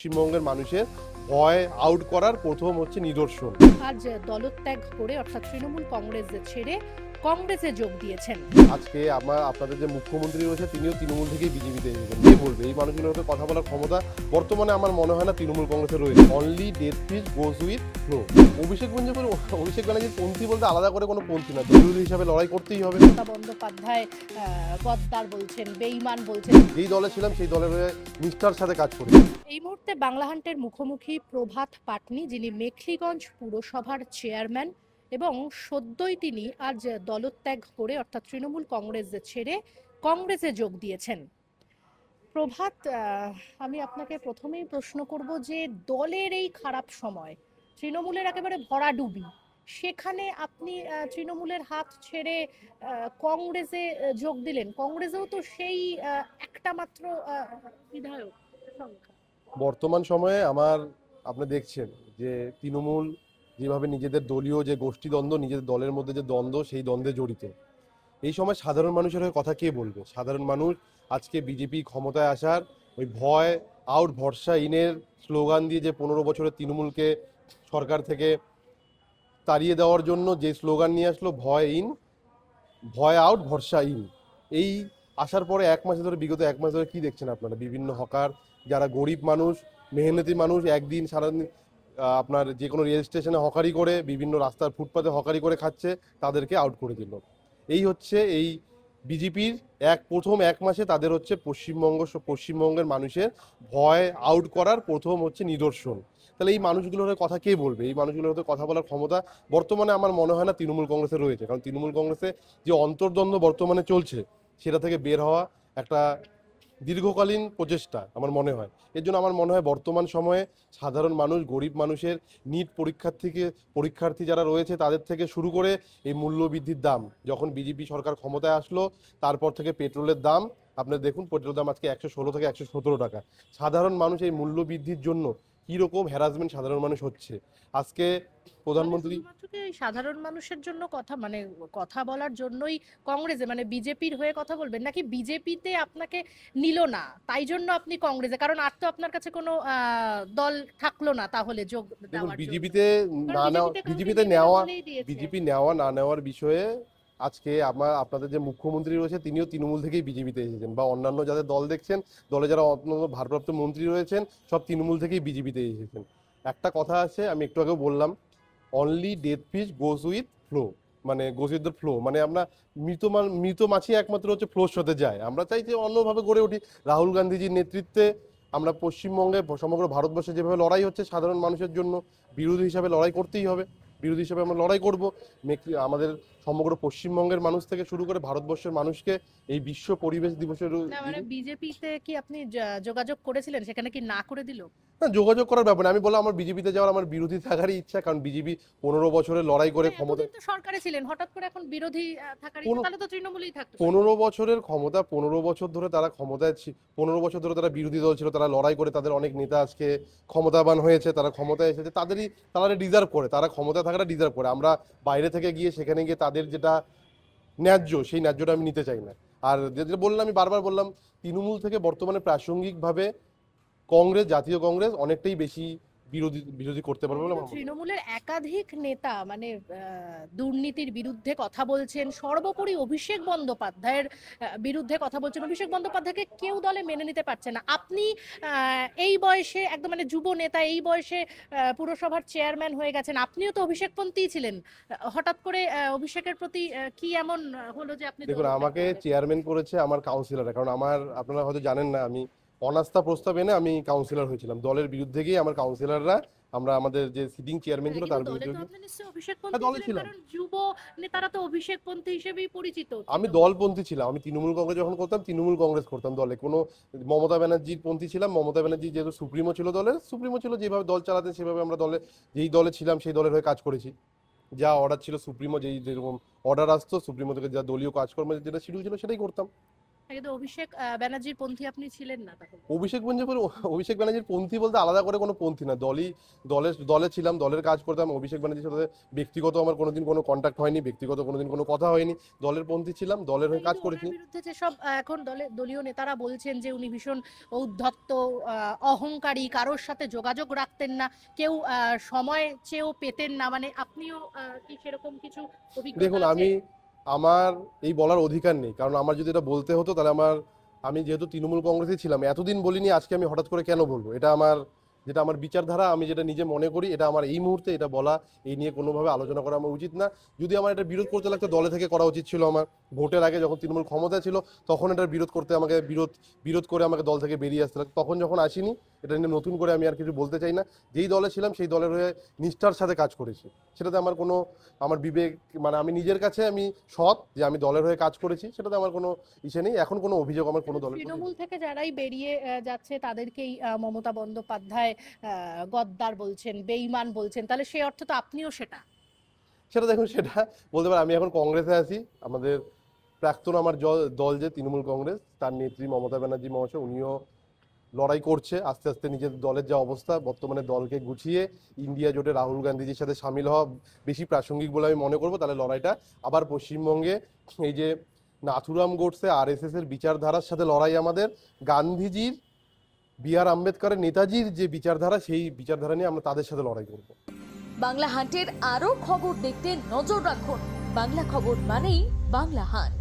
পশ্চিমবঙ্গের মানুষের ভয় আউট করার প্রথম হচ্ছে নিদর্শন। আজ দলত্যাগ করে অর্থাৎ তৃণমূল কংগ্রেস ছেড়ে কংগ্রেসে যোগ দিয়েছেন। আজকে আপনাদের যে মুখ্যমন্ত্রী রয়েছে তিনিও তৃণমূল থেকেই বিজেপিতে এসেছেন। কে বলবে এই মানুষগুলোর সাথে কথা বলার ক্ষমতা বর্তমানে আমার মনে হয় না তৃণমূল কংগ্রেসে রয়েছে। Only dead fish goes with flow. Abhishek ব্যানার্জির পন্থী বলতে আলাদা করে কোনো পন্থী না, বিরোধী হিসাবে লড়াই করতেই হবে। মমতা বন্দ্যোপাধ্যায় গদ্দার বলছেন, বেঈমান বলছেন। যেই দলে ছিলাম সেই দলের হয়ে নিষ্ঠার সাথে কাজ করি। এই মুহূর্তে বাংলাহান্টের মুখোমুখি প্রভাত পাটনি, যিনি মেখলিগঞ্জ পুরসভার চেয়ারম্যান এবং সদ্যই তিনি আজ দলত্যাগ করে অর্থাৎ তৃণমূল কংগ্রেস ছেড়ে কংগ্রেসে যোগ দিয়েছেন। প্রভাত, আমি আপনাকে প্রথমেই প্রশ্ন করব যে দলের এই খারাপ সময়, তৃণমূলের একেবারে ভরাডুবি, সেখানে আপনি তৃণমূলের হাত ছেড়ে কংগ্রেসে যোগ দিলেন। কংগ্রেসেও তো সেই একটা মাত্র বিধায়ক সংখ্যা। বর্তমান সময়ে আপনি দেখছেন যে তৃণমূল যেভাবে নিজেদের দলীয় যে গোষ্ঠীদ্বন্দ্ব, নিজেদের দলের মধ্যে যে দ্বন্দ্ব, সেই দ্বন্দ্বে জড়িত। এই সময় সাধারণ মানুষের হয়ে কথা কে বলবে? সাধারণ মানুষ আজকে বিজেপি ক্ষমতায় আসার ওই ভয় আউট ভরসা ইনের স্লোগান দিয়ে যে 15 বছরের তৃণমূলকে সরকার থেকে তাড়িয়ে দেওয়ার জন্য যে স্লোগান নিয়ে আসলো, ভয় আউট ভরসা ইন, এই আসার পরে বিগত 1 মাস ধরে কি দেখছেন আপনারা? বিভিন্ন হকার, যারা গরিব মানুষ, মেহনতি মানুষ, একদিন সারাদিন আপনার যে কোনো রেল স্টেশনে হকারি করে, বিভিন্ন রাস্তার ফুটপাতে হকারি করে খাচ্ছে, তাদেরকে আউট করে দিল। এই হচ্ছে এই বিজেপির প্রথম 1 মাসে তাদের হচ্ছে পশ্চিমবঙ্গের মানুষের ভয় আউট করার প্রথম হচ্ছে নিদর্শন। তাহলে এই মানুষগুলোর কথা কে বলবে? এই মানুষগুলোর সাথে কথা বলার ক্ষমতা বর্তমানে আমার মনে হয় না তৃণমূল কংগ্রেসে রয়েছে। কারণ তৃণমূল কংগ্রেসে যে অন্তর্দ্বন্দ্ব বর্তমানে চলছে, সেটা থেকে বের হওয়া একটা দীর্ঘকালীন প্রচেষ্টা আমার মনে হয়। এর জন্য আমার মনে হয় বর্তমান সময়ে সাধারণ মানুষ, গরিব মানুষের, নিট পরীক্ষার্থী যারা রয়েছে তাদের থেকে শুরু করে এই মূল্যবৃদ্ধির দাম, যখন বিজেপি সরকার ক্ষমতায় আসলো তারপর থেকে পেট্রোলের দাম, আপনারা দেখুন পেট্রোলের দাম আজকে 116 থেকে 117 টাকা। সাধারণ মানুষ এই মূল্যবৃদ্ধির জন্য কীরকম হ্যারাসমেন্ট সাধারণ মানুষ হচ্ছে। আজকে প্রধানমন্ত্রী সাধারণ মানুষের জন্য কথা বলার জন্যই কংগ্রেসে, বিজেপির হয়ে কথা বলবেন, নাকি বিজেপিতে আপনাকে নিল না তাই জন্য আপনি কংগ্রেসে? কারণ আর তো আপনার কাছে কোনো দল থাকলো না তাহলে যোগ দেখুন, দেওয়ার জন্য। বিজেপিতে না নেওয়া, বিজেপিতে নেওয়া, বিজেপি নেওয়া না নেওয়ার বিষয়ে আজকে আপনাদের যে মুখ্যমন্ত্রী রয়েছে তিনিও তৃণমূল থেকেই বিজেপিতে এসেছেন, বা অন্যান্য যাদের দল দেখছেন, দলে যারা অন্যান্য ভারপ্রাপ্ত মন্ত্রী রয়েছেন, সব তৃণমূল থেকেই বিজেপিতে এসেছেন। একটা কথা আছে, আমি একটু আগেও বললাম, only death fish goes with flow, goes with the flow, আমরা মৃত মাছি একমাত্র হচ্ছে ফ্লোর সাথে যায়। আমরা চাই যে অন্যভাবে গড়ে উঠি। রাহুল গান্ধীজির নেতৃত্বে আমরা পশ্চিমবঙ্গে, সমগ্র ভারতবর্ষে যেভাবে লড়াই হচ্ছে সাধারণ মানুষের জন্য, বিরোধী হিসাবে লড়াই করতেই হবে। বিরোধী হিসাবে আমরা লড়াই করব। আমাদের সমগ্র পশ্চিমবঙ্গের মানুষ থেকে শুরু করে ভারতবর্ষের মানুষকে এই বিশ্ব পরিবেশ দিবসের বিজেপিতে কি আপনি যোগাযোগ করেছিলেন, সেখানে কি না করে দিল? না, যোগাযোগ করার ব্যাপার না। আমি বললাম আমার বিজেপিতে যাওয়ার আমার বিরোধী থাকারই ইচ্ছা, কারণ বিজেপি 15 বছরের লড়াই করে ক্ষমতা, এতদিন তো সরকারে ছিলেন, হঠাৎ করে এখন বিরোধী থাকার ইচ্ছা, তাহলে তো তৃণমূলেই থাকতো। 15 বছরের ক্ষমতা, 15 বছর ধরে তারা ক্ষমতায় 15 বছর ধরে তারা বিরোধী দল ছিল, তারা লড়াই করে তাদের অনেক নেতা আজকে ক্ষমতাবান হয়েছে, তারা ক্ষমতায় এসেছে, তারা ডিজার্ভ করে, তারা ক্ষমতায় থাকাটা ডিজার্ভ করে। আমরা বাইরে থেকে গিয়ে সেখানে গিয়ে তাদের যেটা ন্যায্য, সেই ন্যায্যটা আমি নিতে চাই না। আর যেটা বললাম, আমি বারবার বললাম, তৃণমূল থেকে বর্তমানে প্রাসঙ্গিকভাবে জাতীয় কংগ্রেস অনেকটাই বেশি বিরোধী করতে পারবে বলে আমার মনে হয়। তৃণমূলের একাধিক নেতা দুর্নীতির বিরুদ্ধে কথা বলছেন, সর্বোপরি অভিষেক বন্দ্যোপাধ্যায়ের বিরুদ্ধে কথা বলছেন। অভিষেক বন্দ্যোপাধ্যায়কে কেউ দলে মেনে নিতে পারছে না। আপনি এই বয়সে একদম যুব নেতা, এই বয়সে পুরসভার চেয়ারম্যান হয়ে গেছেন, আপনিও তো অভিষেকপন্থী ছিলেন। হঠাৎ করে অভিষেকের প্রতি কি এমন হলো যে আপনি? দেখুন, আমাকে চেয়ারম্যান করেছে আমার কাউন্সিলর, কারণ আপনারা হয়তো জানেন না, আমি অনাস্থা প্রস্তাব এনে আমি কাউন্সিলর হয়েছিলাম। দলের বিরুদ্ধে গিয়ে আমার কাউন্সিলররা, আমাদের যে সিটিং চেয়ারম্যান ছিল তার বিরুদ্ধে দলে ছিলাম। যুব নেতারা তো অভিষেকপন্থী হিসেবেই পরিচিত। আমি দলপন্থী ছিলাম। আমি তৃণমূল কংগ্রেস যখন করতাম, তৃণমূল কংগ্রেস করতাম, দলে কোনো মমতা ব্যানার্জির পন্থী ছিলাম। মমতা ব্যানার্জি যেহেতু সুপ্রিমো ছিল, যেভাবে দল চালাতেন সেভাবে আমরা যেই দলে ছিলাম সেই দলের হয়ে কাজ করেছি। যা অর্ডার ছিল সুপ্রিমো, যেরকম অর্ডার আসতো সুপ্রিমো থেকে, যা দলীয় কাজকর্ম যেটা শিডিউল ছিল সেটাই করতাম। কিন্তু অভিষেক ব্যানার্জির পন্থী আপনি ছিলেন না তখন। অভিষেক ব্যানার্জির পন্থী বলতে আলাদা করে কোনো পন্থী না, দলে ছিলাম, দলের কাজ করতাম। অভিষেক ব্যানার্জির সাথে ব্যক্তিগত আমার কোনোদিন কোনো কন্ট্যাক্ট হয়নি, ব্যক্তিগত কোনোদিন কোনো কথা হয়নি। দলের পন্থী ছিলাম, দলের হয়ে কাজ কিন্তু করেছি। ওনার বিরুদ্ধে যেসব এখন দলীয় নেতারা বলছেন যে উনি ভীষণ ঔদ্ধত্য, অহংকারী, কারোর সাথে যোগাযোগ রাখতেন না, কেউ সময় চেয়েও পেতেন না, মানে আপনিও কি সেরকম কিছু অভিজ্ঞতা দেখুন, আছে? আমার এই বলার অধিকার নেই, কারণ আমার যদি এটা বলতে হতো তাহলে আমি যেহেতু তৃণমূল কংগ্রেসে ছিলাম, এতদিন বলিনি, আজকে আমি হঠাৎ করে কেন বলবো? যেটা আমার বিচারধারা, আমি যেটা নিজে মনে করি, এটা আমার এই মুহূর্তে এটা বলা, এই নিয়ে কোনোভাবে আলোচনা করা আমার উচিত না। যদি আমার এটা বিরোধ করতে লাগতো, দলে থেকে করা উচিত ছিল আমার। ভোটের আগে যখন তৃণমূল ক্ষমতা ছিল, তখন এটার বিরোধ করতে আমাকে বিরোধ করে আমাকে দল থেকে বেরিয়ে আসতে লাগতো। তখন যখন আসিনি, এটা নিয়ে নতুন করে আমি আর কিছু বলতে চাই না। যেই দলে ছিলাম সেই দলের হয়ে নিষ্ঠার সাথে কাজ করেছি, সেটাতে আমার বিবেক, মানে আমি নিজের কাছে আমি সৎ যে আমি দলের হয়ে কাজ করেছি, সেটাতে আমার কোনো ইসে নেই। এখন কোনো অভিযোগ আমার কোনো দলের প্রতি নেই। তৃণমূল থেকে যারাই বেরিয়ে যাচ্ছে তাদেরকেই মমতা বন্দ্যোপাধ্যায় গদ্দার বলছেন, বেঈমান বলছেন, তাহলে সেই অর্থ তো আপনিও সেটা। দেখুন, সেটা বলতে পারি। আমি এখন কংগ্রেসে আছি। আমাদের প্রাক্তন আমার দল যে তৃণমূল কংগ্রেস, তার নেত্রী মমতা ব্যানার্জি মহাশয়, উনিও লড়াই করছে আস্তে আস্তে। নিজের দলের যা অবস্থা, বর্তমানে দলকে গুছিয়ে ইন্ডিয়া জোটে রাহুল গান্ধীজির সাথে সামিল হওয়া বেশি প্রাসঙ্গিক বলে আমি মনে করবো। তাহলে লড়াইটা আবার পশ্চিমবঙ্গে এই যে নাথুরাম গোডসে RSS এর বিচারধারার সাথে লড়াই, আমাদের গান্ধীজির, BR আম্বেদকরের, নেতাজির যে বিচারধারা, সেই বিচারধারা নিয়ে আমরা তাদের সাথে লড়াই করবো। বাংলা হান্টের আরও খবর দেখতে নজর রাখুন। বাংলা খবর মানেই বাংলা হান্ট।